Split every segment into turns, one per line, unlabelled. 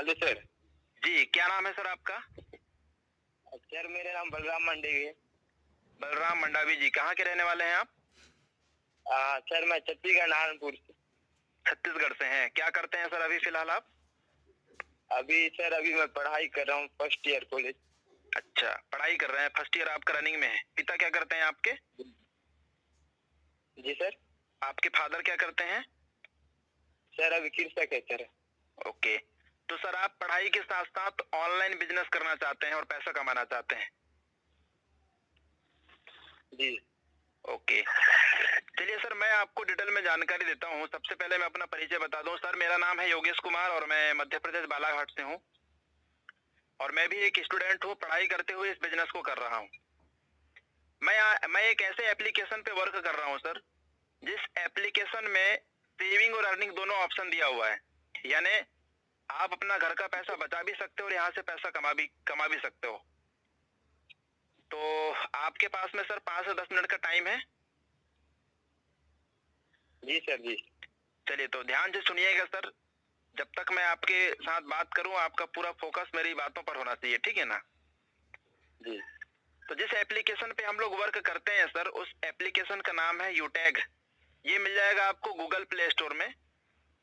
Hello sir.
जी, क्या नाम है सर आपका?
सर मेरा नाम बलराम मंडवी है।
बलराम मंडावी जी, कहाँ के रहने वाले हैं आप?
सर मैं छत्तीसगढ़ नारायणपुर से।
छत्तीसगढ़ से हैं। क्या करते हैं सर अभी फिलहाल आप?
अभी मैं पढ़ाई कर रहा हूँ, फर्स्ट ईयर कॉलेज।
अच्छा, पढ़ाई कर रहे हैं, फर्स्ट ईयर आपका रनिंग में है। पिता क्या करते हैं आपके?
जी सर।
आपके फादर क्या करते हैं?
सर अभी कृषक है सर।
ओके, तो सर आप पढ़ाई के साथ साथ ऑनलाइन बिजनेस करना चाहते हैं और पैसा कमाना चाहते हैं।
जी
ओके, चलिए सर मैं आपको डिटेल में जानकारी देता हूँ। सबसे पहले मैं अपना परिचय बता दूं। सर मेरा नाम है योगेश कुमार और मैं मध्य प्रदेश बालाघाट से हूँ और मैं भी एक स्टूडेंट हूँ। पढ़ाई करते हुए इस बिजनेस को कर रहा हूँ। मैं एक ऐसे एप्लीकेशन पे वर्क कर रहा हूँ सर, जिस एप्लीकेशन में सेविंग और अर्निंग दोनों ऑप्शन दिया हुआ है। यानी आप अपना घर का पैसा बचा भी सकते हो और यहाँ से पैसा कमा भी सकते हो। तो आपके पास में सर 5 से 10 मिनट का टाइम है?
जी सर जी।
चलिए तो ध्यान से सुनिएगा सर। जब तक मैं आपके साथ बात करूं आपका पूरा फोकस मेरी बातों पर होना चाहिए, ठीक है ना?
जी
तो जिस एप्लीकेशन पे हम लोग वर्क करते हैं सर, उस एप्लीकेशन का नाम है यूटैग। ये मिल जाएगा आपको गूगल प्ले स्टोर में।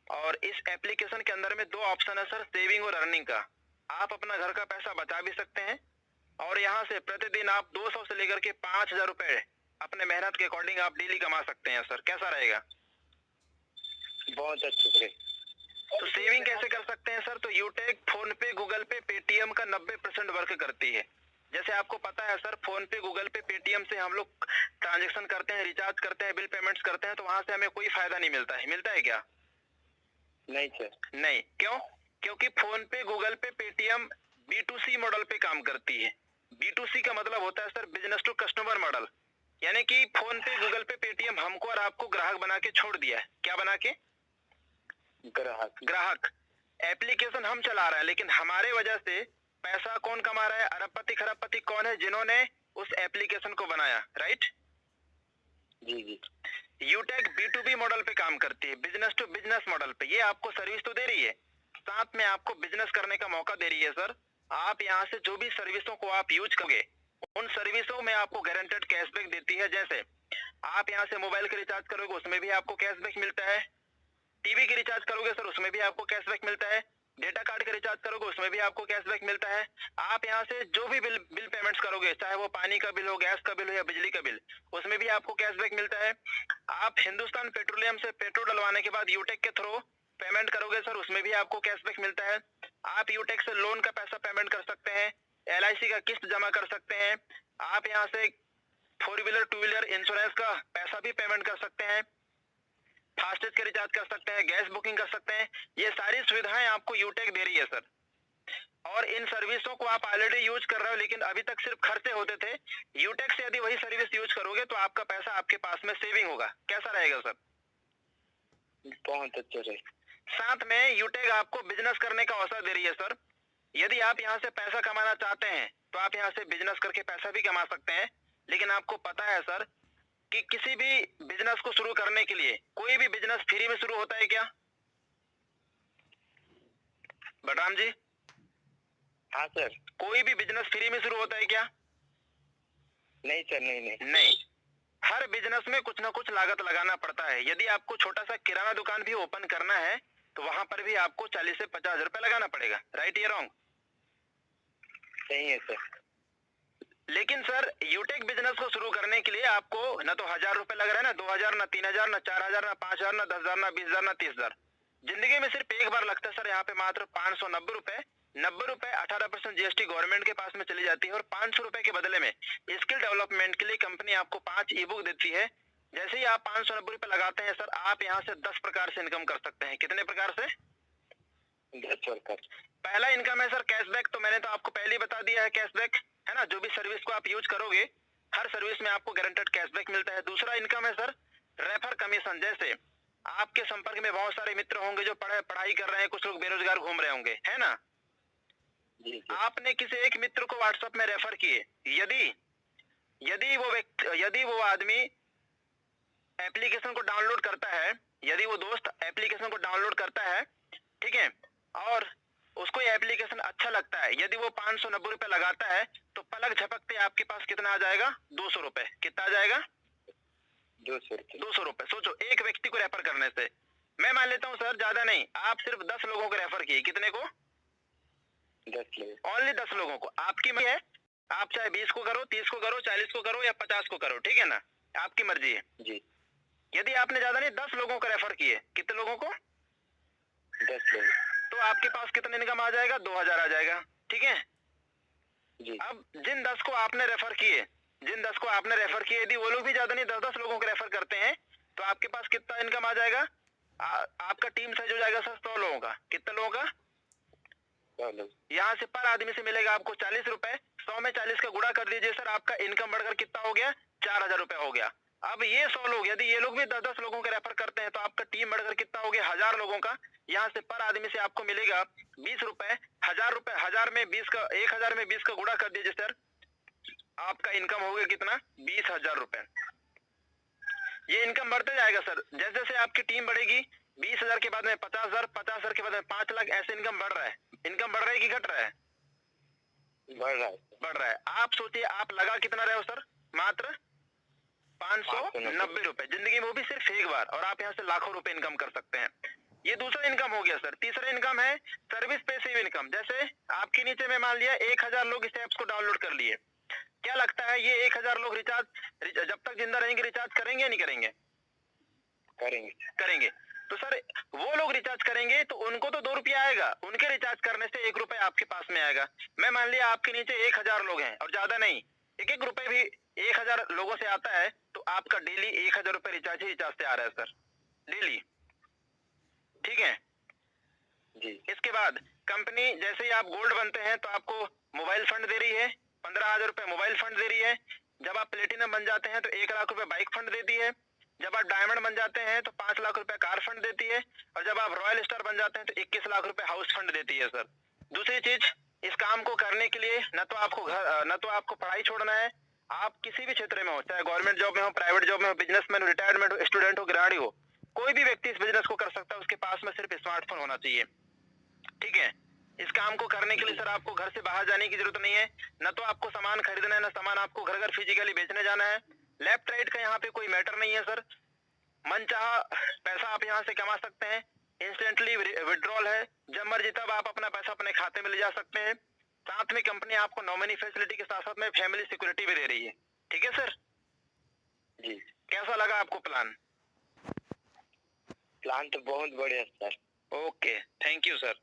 और इस एप्लीकेशन के अंदर में दो ऑप्शन है सर, सेविंग और अर्निंग का। आप अपना घर का पैसा बचा भी सकते हैं और यहाँ से प्रतिदिन आप 200 से लेकर के 5,000 रुपए अपने मेहनत के अकॉर्डिंग आप डेली कमा सकते हैं सर। कैसा रहेगा?
बहुत अच्छे से।
तो सेविंग कैसे कर सकते हैं सर? तो यूटेक फोन पे, गूगल पे, पेटीएम का 90% वर्क करती है। जैसे आपको पता है सर, फोन पे, गूगल पे, पेटीएम से हम लोग ट्रांजेक्शन करते हैं, रिचार्ज करते हैं, बिल पेमेंट्स करते हैं, तो वहां से हमें कोई फायदा नहीं मिलता है। मिलता है क्या?
नहीं सर।
नहीं। क्यों? क्योंकि फोन पे, गूगल पे, पेटीएम B2C मॉडल पे काम करती है। B2C का मतलब होता है sir business to customer model. यानी कि फोन पे, गूगल पे, पेटीएम हमको और आपको ग्राहक बना के छोड़ दिया है। क्या बना के? ग्राहक। एप्लीकेशन हम चला रहे हैं, लेकिन हमारे वजह से पैसा कौन कमा रहा है? अरबपति खरबपति कौन है? जिन्होंने उस एप्लीकेशन को बनाया, राइट?
जी जी।
यूटेक B2B मॉडल पे काम करती है, बिजनेस टू बिजनेस मॉडल पे। ये आपको सर्विस तो दे रही है, साथ में आपको बिजनेस करने का मौका दे रही है सर। आप यहाँ से जो भी सर्विसों को आप यूज करोगे, उन सर्विसों में आपको गारंटेड कैशबैक देती है। जैसे आप यहाँ से मोबाइल का रिचार्ज करोगे, उसमें भी आपको कैशबैक मिलता है। टीवी की रिचार्ज करोगे सर, उसमें भी आपको कैशबैक मिलता है। डेटा कार्ड का रिचार्ज करोगे, उसमें भी आपको कैशबैक मिलता है। आप यहाँ से जो भी बिल पेमेंट्स करोगे, चाहे वो पानी का बिल हो, गैस का बिल हो या बिजली का बिल, उसमें भी आपको कैशबैक मिलता है। आप हिंदुस्तान पेट्रोलियम से पेट्रोल डलवाने के बाद यूटेक के थ्रू पेमेंट करोगे सर, उसमें भी आपको कैशबैक मिलता है। आप यूटेक से लोन का पैसा पेमेंट कर सकते हैं, LIC का किस्त जमा कर सकते हैं। आप यहाँ से 4 व्हीलर 2 व्हीलर इंश्योरेंस का पैसा भी पेमेंट कर सकते हैं, फास्टेज के रिचार्ज कर सकते हैं, गैस बुकिंग कर सकते हैं। ये सारी सुविधाएं आपको यूटेक दे रही है सर। और इन सर्विसों को आप ऑलरेडी यूज कर रहे हो, लेकिन अभी तक सिर्फ खर्चे होते थे। यूटेक से यदि वही सर्विस यूज करोगे तो आपका पैसा आपके पास में सेविंग होगा। कैसा रहेगा सर?
बहुत अच्छे से।
साथ में यूटेक आपको बिजनेस करने का अवसर दे रही है सर। यदि आप यहाँ से पैसा कमाना चाहते हैं तो आप यहाँ से बिजनेस करके पैसा भी कमा सकते हैं। लेकिन आपको पता है सर कि किसी भी बिजनेस को शुरू करने के लिए कोई भी बिजनेस फ्री में शुरू होता है क्या? बलराम जी,
हाँ सर।
कोई भी बिजनेस फ्री में शुरू होता है क्या?
नहीं सर, नहीं नहीं।
नहीं। हर बिजनेस में कुछ ना कुछ लागत लगाना पड़ता है। यदि आपको छोटा सा किराना दुकान भी ओपन करना है तो वहां पर भी आपको 40 से 50 रुपए लगाना पड़ेगा, राइट या रॉन्ग?
सही है सर।
लेकिन सर यूटेक बिजनेस को शुरू करने के लिए आपको न तो 1,000 रुपए लग रहा है, ना 2,000, ना 3,000, ना 4,000, ना 5,000, ना 10,000, ना 20,000, ना 30,000। जिंदगी में सिर्फ एक बार लगता है सर। यहाँ पे मात्र 590 रुपए, 90 रुपए 18% GST गवर्नमेंट के पास में चली जाती है। और 500 रुपए के बदले में स्किल डेवलपमेंट के लिए कंपनी आपको 5 ई बुक देती है। जैसे ही आप 590 रुपए लगाते हैं सर, आप यहाँ से 10 प्रकार से इनकम कर सकते हैं। कितने प्रकार से?
10 प्रकार।
पहला इनकम है सर कैशबैक। तो मैंने तो आपको पहले ही बता दिया है, कैशबैक है ना। जो भी सर्विस को आप यूज करोगे, हर सर्विस में आपको गारंटेड कैशबैक मिलता है। दूसरा इनकम है सर रेफर कमीशन। जैसे आपके संपर्क में बहुत सारे मित्र होंगे जो पढ़ाई कर रहे हैं, कुछ लोग बेरोजगार घूम रहे होंगे, है ना।
जी जी।
आपने किसी एक मित्र को व्हाट्सएप में रेफर किए, यदि यदि वो आदमी एप्लीकेशन को डाउनलोड करता है, यदि वो दोस्त एप्लीकेशन को डाउनलोड करता है, ठीक है, और उसको ये एप्लीकेशन अच्छा लगता है, यदि वो 590 रुपए लगाता है तो पलक झपकते आपके पास कितना आ जाएगा? 200 रुपए। कितना आ जाएगा?
200 रुपये।
200 रुपए। सोचो, एक व्यक्ति को रेफर करने से, मैं मान लेता हूँ सर ज्यादा नहीं, आप सिर्फ 10 लोगों को रेफर किए। कितने को?
10 लोग।
ओनली 10 लोगों को। आपकी मर्जी है, आप चाहे 20 को करो, 30 को करो, 40 को करो या 50 को करो, ठीक है ना? आपकी मर्जी है।
जी।
यदि आपने ज्यादा नहीं 10 लोगों को रेफर किए, कितने लोगों को?
10 लोग।
तो आपके पास कितना इनकम आ जाएगा? 2000 आ जाएगा, ठीक है?
जी।
अब जिन 10 को आपने रेफर किए, यदि वो लोग भी ज्यादा नहीं 10-10 लोगों को रेफर करते हैं तो आपके पास कितना इनकम आ जाएगा? आपका टीम साइज हो जाएगा सर 100 लोगों का। कितने लोगों का?
100 लोग।
यहाँ से पर आदमी से मिलेगा आपको 40 रुपए। 100 में 40 का गुणा कर दीजिए सर, आपका इनकम बढ़कर कितना हो गया? 4000 रुपए हो गया। अब ये 100 लोग, यदि ये लोग भी 10-10 लोगों के रेफर करते हैं तो आपका टीम बढ़कर कितना हो गया? 1000 लोगों का। यहाँ से पर आदमी से आपको मिलेगा 20 रुपए। 1000 रुपए, 1000 में 20 का, 1000 में 20 का गुणा कर दीजिए सर, आपका इनकम हो गया कितना? 20,000 रुपए। ये इनकम बढ़ते जाएगा सर, जैसे जैसे आपकी टीम बढ़ेगी। 20,000 के बाद में 50,000, 50,000 के बाद में 5 लाख, ऐसे इनकम बढ़ रहा है। इनकम बढ़ रहा है कि घट रहा है?
बढ़ रहा है।
बढ़ रहा है। आप सोचिए, आप लगा कितना रहे हो सर? मात्र 590 रुपए। जिंदगी में वो भी सिर्फ एक बार, और आप यहाँ से लाखों रुपए इनकम कर सकते हैं। ये दूसरा इनकम हो गया सर। तीसरा इनकम है सर्विस पैसिव इनकम। जैसे आपके नीचे में मान लिया 1000 लोग इस ऐप्स को डाउनलोड कर लिए। क्या लगता है ये 1000 लोग रिचार्ज जब तक जिंदा रहेंगे रिचार्ज करेंगे या नहीं करेंगे? करेंगे। तो सर वो लोग रिचार्ज करेंगे तो उनको तो 2 रुपया आएगा, उनके रिचार्ज करने से 1 रुपए आपके पास में आएगा। मैं मान लिया आपके नीचे 1000 लोग हैं और ज्यादा नहीं, 1-1 रुपए भी 1000 लोगों से आता है तो आपका डेली 1000 रुपए रिचार्ज से आ रहा है सर, डेली। ठीक है
जी।
इसके बाद कंपनी, जैसे ही आप गोल्ड बनते हैं तो आपको मोबाइल फंड दे रही है, 15,000 रुपए मोबाइल फंड दे रही है। जब आप प्लेटिनम बन जाते हैं तो 1 लाख रुपए बाइक फंड देती है। जब आप डायमंड बन जाते हैं तो 5 लाख रुपए कार फंड देती है। और जब आप रॉयल स्टार बन जाते हैं तो 21 लाख रुपए हाउस फंड देती है सर। दूसरी चीज, इस काम को करने के लिए न तो आपको पढ़ाई छोड़ना है। आप किसी भी क्षेत्र में हो, चाहे गवर्नमेंट जॉब में हो, प्राइवेट जॉब में हो, बिजनेसमैन हो, रिटायरमेंट हो, स्टूडेंट हो, ग्रेजुएट हो, कोई भी व्यक्ति इस बिजनेस को कर सकता है। उसके पास में सिर्फ स्मार्टफोन होना चाहिए। ठीक है, इस काम को करने के लिए सर आपको घर से बाहर जाने की जरूरत नहीं है। न तो आपको सामान खरीदना है, न सामान आपको घर घर फिजिकली बेचने जाना है। लेफ्ट राइट का यहाँ पे कोई मैटर नहीं है सर। मनचाहा पैसा आप यहाँ से कमा सकते हैं। इंस्टेंटली विड्रॉल है, जब मर्जी तब आप अपना पैसा अपने खाते में ले जा सकते हैं। साथ में कंपनी आपको नॉमिनी फैसिलिटी के साथ साथ में फैमिली सिक्योरिटी भी दे रही है। ठीक है सर
जी।
कैसा लगा आपको प्लान?
प्लान तो बहुत बढ़िया sir.
Okay, thank you sir.